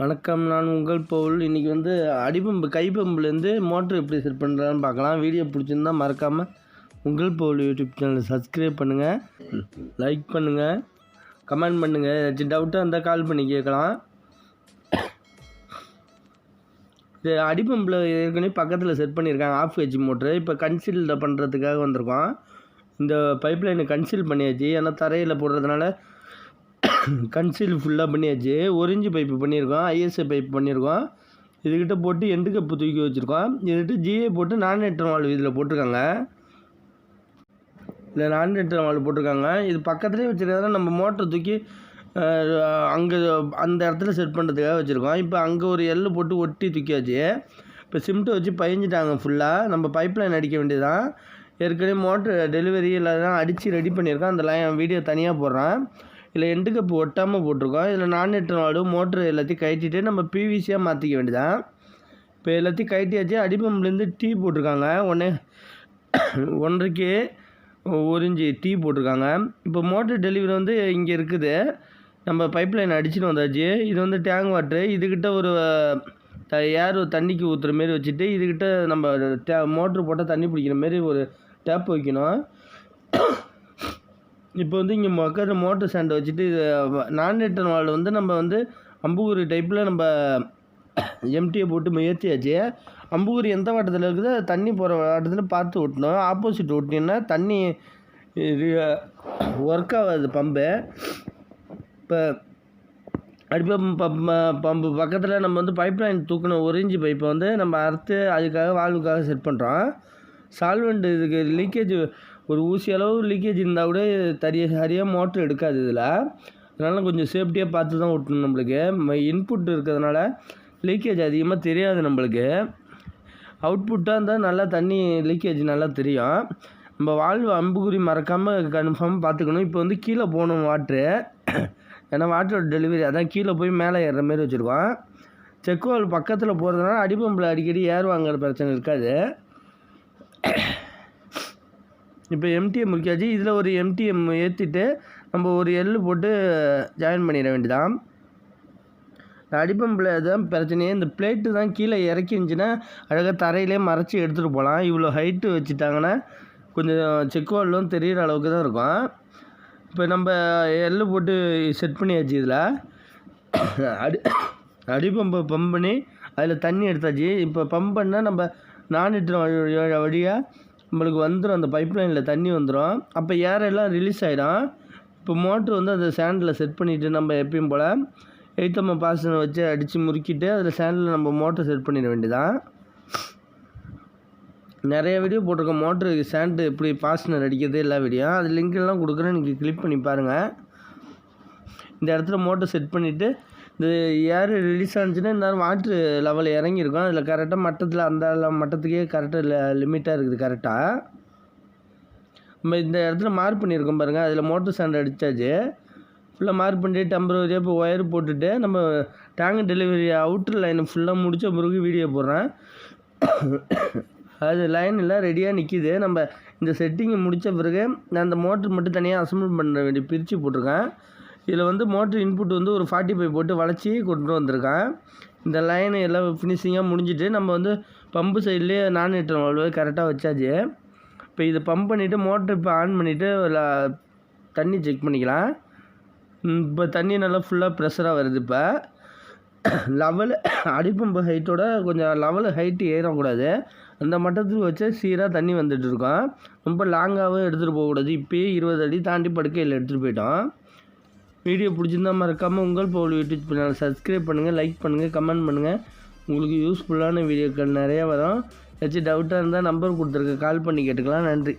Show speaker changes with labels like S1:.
S1: வணக்கம், நான் உங்கள் பவுல். இன்றைக்கி வந்து அடிப்பம்பு கைப்பம்புலேருந்து மோட்ரு எப்படி செட் பண்ணுறான்னு பார்க்கலாம். வீடியோ பிடிச்சிருந்தால் மறக்காமல் உங்கள் பவுல் யூடியூப் சேனலை சப்ஸ்கிரைப் பண்ணுங்கள், லைக் பண்ணுங்கள், கமெண்ட் பண்ணுங்கள். ஏதாச்சும் டவுட்டாக இருந்தால் கால் பண்ணி கேட்கலாம். இது அடிப்பம்பில் ஏற்கனவே பக்கத்தில் செட் பண்ணியிருக்காங்க ஆஃப் ஹெச் மோட்ரு. இப்போ கன்சீல் பண்ணுறதுக்காக வந்திருக்கோம். இந்த பைப் லைனை கன்சீல் பண்ணியாச்சு. ஏன்னா தரையில் போடுறதுனால கன்சீல் ஃபுல்லாக பண்ணியாச்சு. 1 இன்ச்சு பைப்பு பண்ணியிருக்கோம், ஐஎஸ்ஐ பைப் பண்ணியிருக்கோம். இதுக்கிட்ட போட்டு எண்டு கப்பு தூக்கி வச்சுருக்கோம். இதுக்கிட்ட ஜிஏ போட்டு நான் நெட்டர் வால்வு இதில் போட்டிருக்காங்க. இல்லை நான் நெட்டர் வால்வு போட்டிருக்காங்க. இது பக்கத்துலேயே வச்சுருக்காங்க. நம்ம மோட்டரை தூக்கி அங்கே அந்த இடத்துல செட் பண்ணுறதுக்காக வச்சுருக்கோம். இப்போ அங்கே ஒரு எள்ளு போட்டு ஒட்டி தூக்கியாச்சு. இப்போ சிமெண்ட்டை வச்சு பயிஞ்சிட்டாங்க ஃபுல்லாக. நம்ம பைப் லைன் அடிக்க வேண்டியதுதான். ஏற்கனவே மோட்ரு டெலிவரி எல்லாம் அடித்து ரெடி பண்ணியிருக்கோம். அந்த லைன் வீடியோ தனியாக போடுறேன். இதில் எண்டு கப்பு ஒட்டாமல் போட்டிருக்கோம். இதில் நான் நெட்டர் வால்வு மோட்ரு எல்லாத்தையும் கட்டிட்டு நம்ம பிவிசியாக மாற்றிக்க வேண்டியதான். இப்போ எல்லாத்தையும் கட்டியாச்சு. அடிப்பம்புலேருந்து டீ போட்டிருக்காங்க. 1.5க்கு 1 இன்ச்சு டீ போட்டிருக்காங்க. இப்போ மோட்ரு டெலிவரி வந்து இங்கே இருக்குது. நம்ம பைப் லைன் அடிச்சுட்டு வந்தாச்சு. இது வந்து டேங்க் வாட்ரு. இதுக்கிட்ட ஒரு ஏர் தண்ணிக்கு ஊற்றுற மாரி வச்சுட்டு இதுக்கிட்ட நம்ம மோட்ரு போட்டால் தண்ணி பிடிக்கிற மாரி ஒரு டேப் வைக்கணும். இப்போ வந்து இங்கே மக்கற மோட்டர் ஸ்டாண்டை வச்சுட்டு இது நான் நெட்டர் வால்வு வந்து நம்ம வந்து அம்புகுறி டைப்பில் நம்ம எம்டியை போட்டு ஏற்றியாச்சு. அம்புகுறி எந்த வாட்டத்தில் இருக்குதோ தண்ணி போகிற வாட்டத்தில் பார்த்து ஓட்டணும். ஆப்போசிட் ஓட்டினீங்கன்னா தண்ணி ஒர்க் ஆகாது பம்பு. இப்போ பம்பு பக்கத்தில் நம்ம வந்து பைப் லைன் தூக்கணும். 1 இன்ச்சு பைப்பை வந்து நம்ம அறுத்து அதுக்காக வால்வுக்காக செட் பண்ணுறோம். சால்வெண்ட் இதுக்கு லீக்கேஜ் ஒரு ஊசி அளவு லீக்கேஜ் இருந்தால் கூட சரியாக மோட்ரு எடுக்காது இதில். அதனால் கொஞ்சம் சேஃப்டியாக பார்த்து தான் ஓட்டணும். நம்மளுக்கு இன்புட் இருக்கிறதுனால லீக்கேஜ் அதிகமாக தெரியாது. நம்மளுக்கு அவுட்புட்டாக இருந்தால் நல்லா தண்ணி லீக்கேஜ் நல்லா தெரியும். நம்ம வால்வு அம்புக்குறி மறக்காமல் கன்ஃபார்ம் பார்த்துக்கணும். இப்போ வந்து கீழே போகணும் வாட்ரு. ஏன்னா வாட்டரோட டெலிவரி அதான் கீழே போய் மேலே ஏறுற மாரி வச்சுருக்கோம். செக் வால்வு பக்கத்தில் போகிறதுனால அடிப்பம்பில் அடிக்கடி ஏர் வாங்குற பிரச்சனை இருக்காது. இப்போ எம்டிஎம் முறிக்காச்சு. இதில் ஒரு எம்டிஎம் ஏற்றிட்டு நம்ம ஒரு எள்ளு போட்டு ஜாயின் பண்ணிட வேண்டியதான். அடிப்பம்பில் தான் பிரச்சனையே. இந்த பிளேட்டு தான் கீழே இறக்கிருந்துச்சின்னா அழகாக தரையிலே மறைச்சி எடுத்துகிட்டு போகலாம். இவ்வளோ ஹைட்டு வச்சுட்டாங்கன்னா கொஞ்சம் செக் வால்வும் தெரிகிற அளவுக்கு தான் இருக்கும். இப்போ நம்ம எள்ளு போட்டு செட் பண்ணியாச்சு. இதில் அடிப்பம்பை பம்ப் பண்ணி அதில் தண்ணி எடுத்தாச்சு. இப்போ பம்ப் பண்ணால் நம்ம நான் நெட்டர் வழியாக நம்மளுக்கு வந்துடும். அந்த பைப் லைனில் தண்ணி வந்துடும். அப்போ ஏரெல்லாம் ரிலீஸ் ஆகிடும். இப்போ மோட்ரு வந்து அந்த சேண்டில் செட் பண்ணிவிட்டு நம்ம எப்பயும் போல் 8mm பாசனை வச்சு அடித்து முறுக்கிட்டு அதில் சேண்டில் நம்ம மோட்ரு செட் பண்ணிட வேண்டியதான். நிறைய வீடியோ போட்டிருக்கோம் மோட்ரு சேண்டு எப்படி பாசனர் அடிக்கிறது எல்லா வீடியோ. அது லிங்க் எல்லாம் கொடுக்குறேன், நீங்கள் கிளிக் பண்ணி பாருங்கள். இந்த இடத்துல மோட்ரு செட் பண்ணிவிட்டு இந்த ஏர் ரிலீஸ் ஆனிச்சுன்னா இந்த வாட்ரு லெவல் இறங்கியிருக்கும். அதில் கரெக்டாக மட்டத்தில் அந்த மட்டத்துக்கே கரெக்டாக லிமிட்டாக இருக்குது. கரெக்டாக நம்ம இந்த இடத்துல மார்க் பண்ணியிருக்கோம் பாருங்கள். அதில் மோட்டர் ஸ்டாண்ட் அடித்தாச்சு. ஃபுல்லாக மார்க் பண்ணிட்டு டெம்பரவரியாக இப்போ ஒயர் போட்டுட்டு நம்ம டேங்க் டெலிவரி அவுட்ரு லைனை ஃபுல்லாக முடித்த பிறகு வீடியோ போடுறேன். அது லைன் எல்லாம் ரெடியாக நிற்கிது. நம்ம இந்த செட்டிங்கை முடித்த பிறகு நான் அந்த மோட்ரு மட்டும் தனியாக அசம்பிள் பண்ண வேண்டிய பிரித்து போட்டிருக்கேன். இதில் வந்து மோட்ரு இன்புட் வந்து ஒரு 45 போட்டு வளைச்சி கொண்டு வந்திருக்கேன். இந்த லைன் எல்லாம் ஃபினிஷிங்காக முடிஞ்சிட்டு நம்ம வந்து பம்பு சைட்லேயே நான் நெட்டர் வால்வு கரெக்டாக வச்சாச்சு. இப்போ இதை பம்ப் பண்ணிவிட்டு மோட்ரு இப்போ ஆன் பண்ணிவிட்டு தண்ணி செக் பண்ணிக்கலாம். இப்போ தண்ணி நல்லா ஃபுல்லாக ப்ரெஷராக வருது. இப்போ லெவலு அடிப்பம்பு ஹைட்டோட கொஞ்சம் லெவலு ஹைட்டு ஏறக்கூடாது. அந்த மட்டத்துக்கு வச்சு சீராக தண்ணி வந்துட்டு இருக்கோம். ரொம்ப லாங்காகவும் எடுத்துகிட்டு போகக்கூடாது. இப்போயே 20 அடி தாண்டி படுக்கையில் எடுத்துகிட்டு போயிட்டோம். வீடியோ பிடிச்சிருந்தால் மறக்காமல் உங்கள் பவுல் யூடியூப் சேனல் சப்ஸ்கிரைப் பண்ணுங்கள், லைக் பண்ணுங்கள், கமெண்ட் பண்ணுங்கள். உங்களுக்கு யூஸ்ஃபுல்லான வீடியோக்கள் நிறையா வரும். ஏதாச்சும் டவுட்டாக இருந்தால் நம்பர் கொடுத்துருக்க கால் பண்ணி கேட்டுக்கலாம். நன்றி.